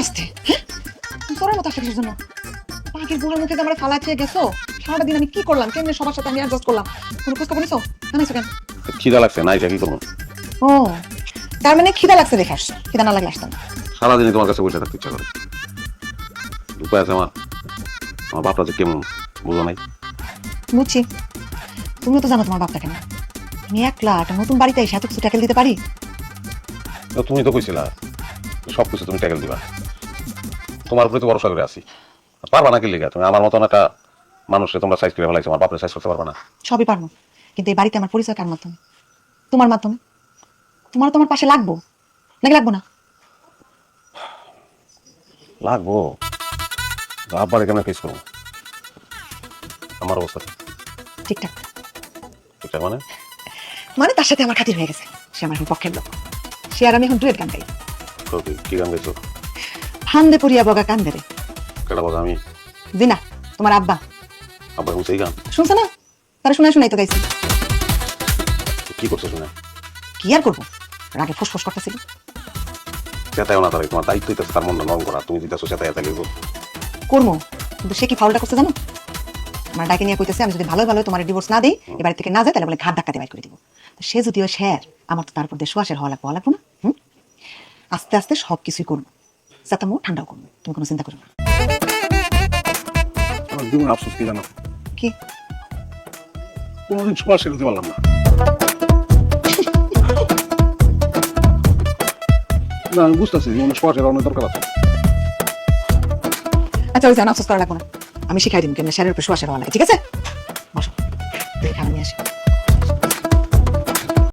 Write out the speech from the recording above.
আসতে হ্যাঁ তোরার মতো আসতে কিসের জন্য পাখির বুড়ার মুখে আমার ফালা খেয়ে গেছো সারাটা দিন আমি কি করলাম কেমনে সবার সাথে আমি অ্যাডজাস্ট করলাম কোনো খোঁজ খবর নিছো জানাইছো কেন খিদা লাগছে না এটা কি করবো ও তার মানে খিদা লাগছে দেখে আসছো খিদা না লাগলে আসতাম না। সারাদিনই তোমার কাছে বসে থাকতে ইচ্ছা করে উপায় আছে আমার আমার বাপরা যে কেমন বুঝো নাই বুঝছি তুমিও তো জানো তোমার বাপটা কেন আমি একলা একটা নতুন বাড়িতে এসে এত কিছু ট্যাকেল দিতে পারি তো তুমি তো কইছিলা সব কিছু তুমি ট্যাকেল দিবা তোমার উপরে তো ভরসা করে আছি পারবা না কি লিগা তুমি আমার মতন একটা মানুষকে তোমরা সাইজ করে ফেলাইছো আমার বাপরে সাইজ করতে পারবা না সবই পারবো কিন্তু এই বাড়িতে আমার পরিচয় কার মাধ্যমে তোমার মাধ্যমে তোমার তোমার পাশে লাগবো নাকি লাগবো না লাগবো আব্বারে কেমন ফেস করবো আমার অবস্থা ঠিকঠাক ঠিকঠাক মানে মানে তার সাথে আমার খাতির হয়ে গেছে সে আমার এখন পক্ষের লোক সে আর আমি এখন ডুয়েট গান গাই তো কি গান গাইছো ফান্দে পড়িয়া বগা কান্দে রে কেটা বলছো আমি জি না তোমার আব্বা আব্বা হুঁচে এই গান শুনছে না তারা শোনাই শোনাই তো গাইছে কি করছো শুনে কি আর করবো রাগে ফোসফোস করতেছিল চেতায়ও না তারা তোমার দায়িত্ব হইতেছে তার মনটা নরম করা তুমি দিতেছো চেতায় তাহলে করবো কিন্তু সে কি ফাউলটা করছে জানো আমার ডাকে নিয়ে কইতেছে আমি যদি ভালো ভালো তোমার ডিভোর্স না দিই এবার থেকে না যায় তাহলে বলে ঘাট ধাক্কা দিয়ে বাইর করে দিব তো সে যদিও শেয়ার আমার তো তারপর দিয়ে সুয়াশের হওয়া লাগবো না আস্তে আস্তে সব কিছুই করবো যাতে মো ঠান্ডাও করবো তুমি কোনো চিন্তা করো না আমার জীবন আফসোস কি জানো কি কোনোদিন সবার সেরে পারলাম না না আমি বুঝতেছি জীবনে সবার সেরা অনেক দরকার আছে আচ্ছা ওই জানা আফসোস করা লাগবো না আমি শিখাই দিন কেন শেয়ারের উপরে সুয়াশের হওয়া লাগে ঠিক আছে